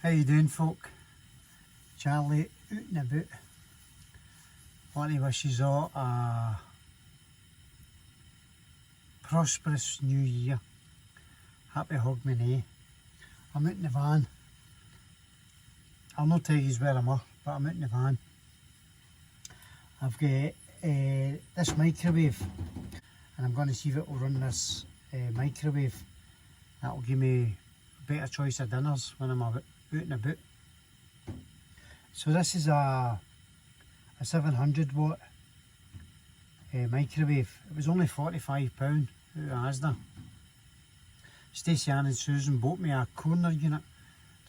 How you doing, folk? Charlie, Oot and Aboot. Want to wish you all a prosperous new year. Happy Hogmanay. I'm out in the van. I'll not tell you where I'm at, but I'm out in the van. I've got this microwave, and I'm going to see if it will run this microwave. That will give me a better choice of dinners when I'm out and about. So this is a 700 watt microwave. It was only £45 out of Asda. Stacey Ann and Susan bought me a corner unit. I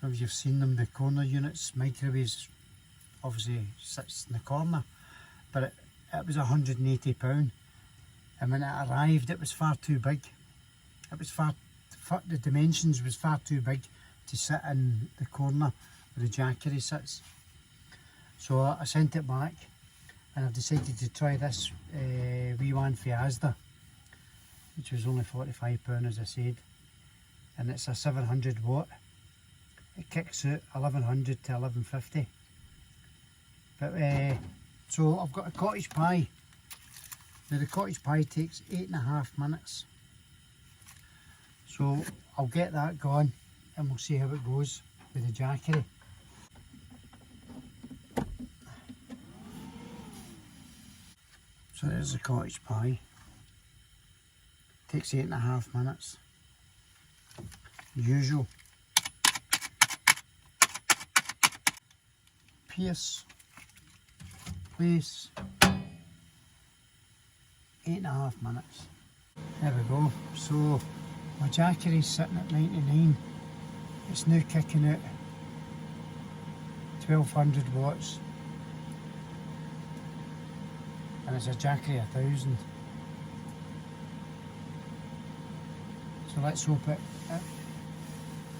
don't know if you've seen them, the corner units, microwaves obviously sits in the corner, but it was £180, and when it arrived it was far too big. It was the dimensions was far too big to sit in the corner where the Jackery sits. So I sent it back, and I've decided to try this wee one for Asda, which was only £45 as I said, and it's a 700 watt. It kicks out 1100 to 1150. But so I've got a cottage pie. Now the cottage pie takes 8.5 minutes. So I'll get that going and we'll see how it goes with the Jackery. So there's the cottage pie. Takes 8.5 minutes. Usual. Pierce. Place. 8.5 minutes. There we go. So my Jackery's sitting at 99. It's now kicking out 1200 watts. And it's a Jackery 1000. So let's hope it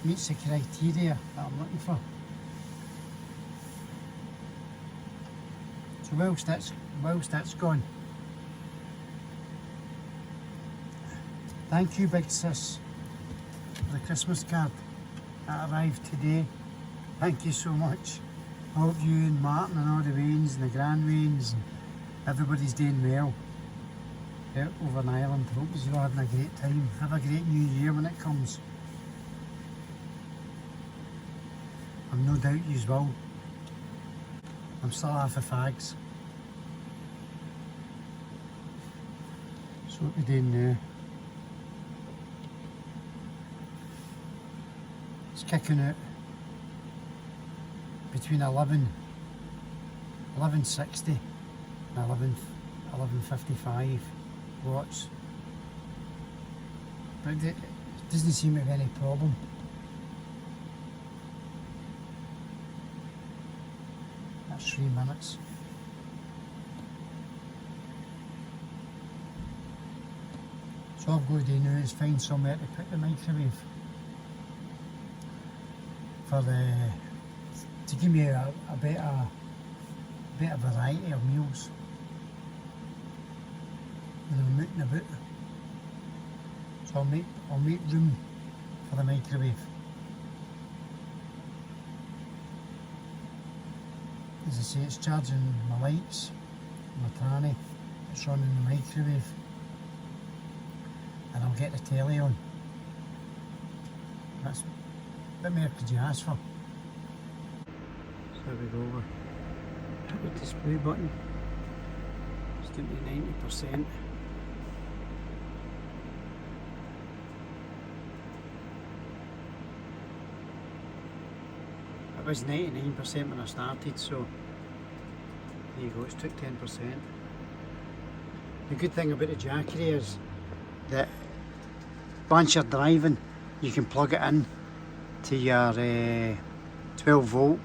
meets the criteria that I'm looking for. So whilst that's gone, thank you, big sis, for the Christmas card that arrived today. Thank you so much. I hope you and Martin and all the Waynes and the Grand Waynes and everybody's doing well out over in Ireland. Hope you're all having a great time. Have a great new year when it comes. I'm no doubt you will. I'm still half a fags. So what we're doing now, it's kicking out between 1160 and 1155 watts. But it doesn't seem to be any problem. That's 3 minutes. So all I've got to do now is find somewhere to put the microwave to give me a better variety of meals when I'm out and about. So I'll make room for the microwave. As I say, it's charging my lights, my tranny, it's running the microwave, and I'll get the telly on. That's a bit more could you ask for. So there we go, hit the display button, it's down to 90%. It was 99% when I started, so there you go, it's took 10%. The good thing about the Jackery is that once you're driving, you can plug it in to your 12 volt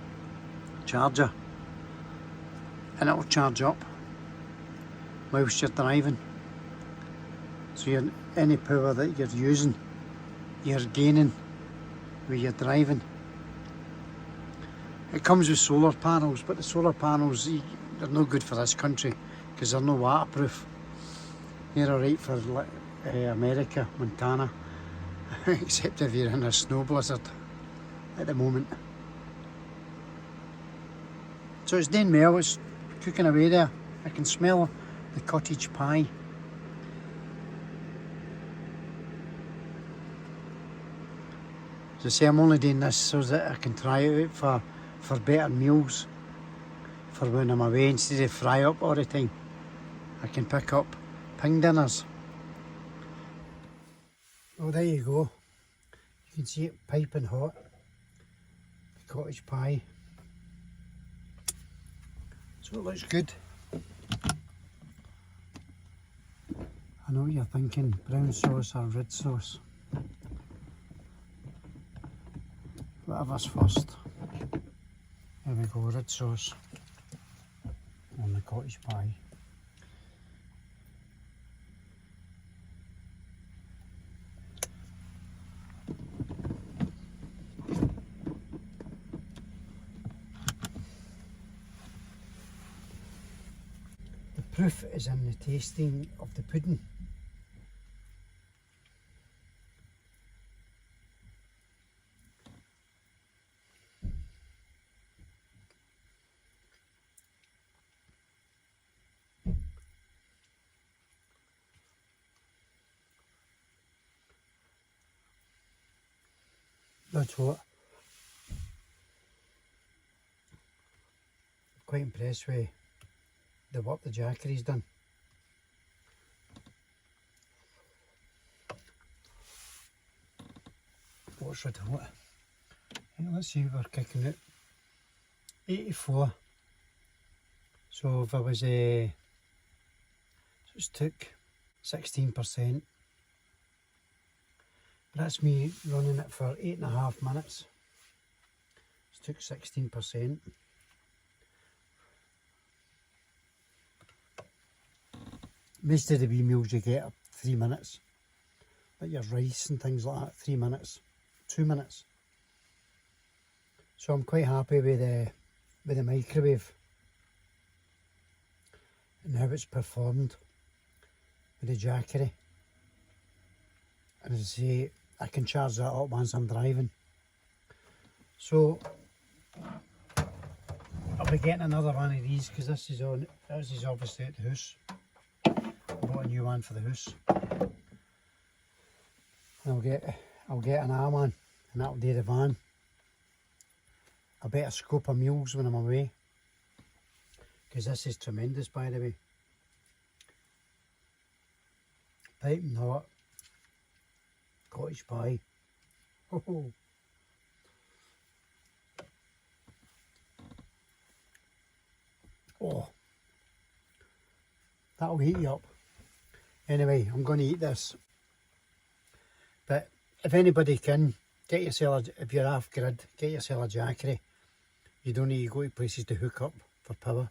charger and it will charge up whilst you're driving. So any power that you're using, you're gaining when you're driving. It comes with solar panels, but the solar panels, they're no good for this country because they're no waterproof. They're alright for America, Montana, except if you're in a snow blizzard at the moment. So it's doing well, it's cooking away there. I can smell the cottage pie. As I say, I'm only doing this so that I can try it out for better meals. For when I'm away, instead of fry up all the time, I can pick up ping dinners. Well, there you go. You can see it piping hot. The cottage pie. So it looks good. I know what you're thinking, brown sauce or red sauce. Whatever's first. There we go, red sauce on the cottage pie. The proof is in the tasting of the pudding. That's what. Quite impressed with the work the Jackery's done. What's red hot? Let's see, we're kicking it 84. So if I was just took 16%. That's me running it for 8.5 minutes. Just took 16%. Most of the wee meals you get are 3 minutes. Like your rice and things like that, 3 minutes, 2 minutes. So I'm quite happy with the microwave and how it's performed with the Jackery. And as I say, I can charge that up once I'm driving. So I'll be getting another one of these because this is obviously at the house. I bought a new one for the house. And I'll get an arm one and that'll do the van. A better scope of meals when I'm away. Because this is tremendous, by the way. Piping hot. Cottage pie. Oh. Oh. That'll heat you up. Anyway, I'm going to eat this. But if anybody can, get yourself, if you're off grid, get yourself a Jackery. You don't need to go to places to hook up for power.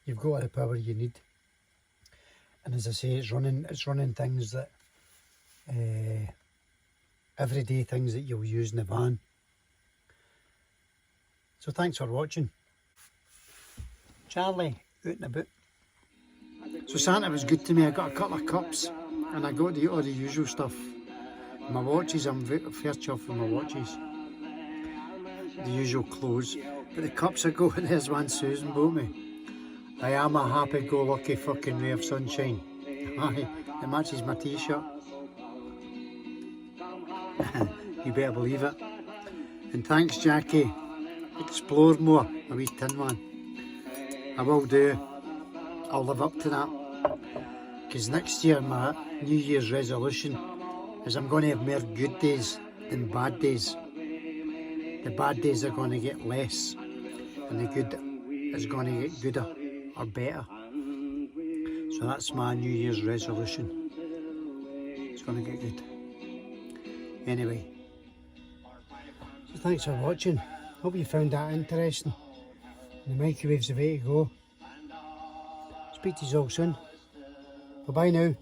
You've got all the power you need. And as I say, it's running things that everyday things that you'll use in the van. So thanks for watching. Charlie, Oot&aboot. So Santa was good to me. I got a couple of cups and I got all the usual stuff. My watches, I'm fair chuffed with my watches. The usual clothes. But the cups I got, there's one Susan bought me. I am a happy-go-lucky fucking ray of sunshine. Aye, it matches my t-shirt. You better believe it. And thanks, Jackie. Explore more, a wee tin one. I will do. I'll live up to that. Because next year my New Year's resolution is I'm going to have more good days than bad days. The bad days are going to get less and the good is going to get gooder or better. So that's my New Year's resolution. It's going to get good. Anyway, so thanks for watching. Hope you found that interesting. The microwave's the way to go. Speak to you all soon. Bye bye now.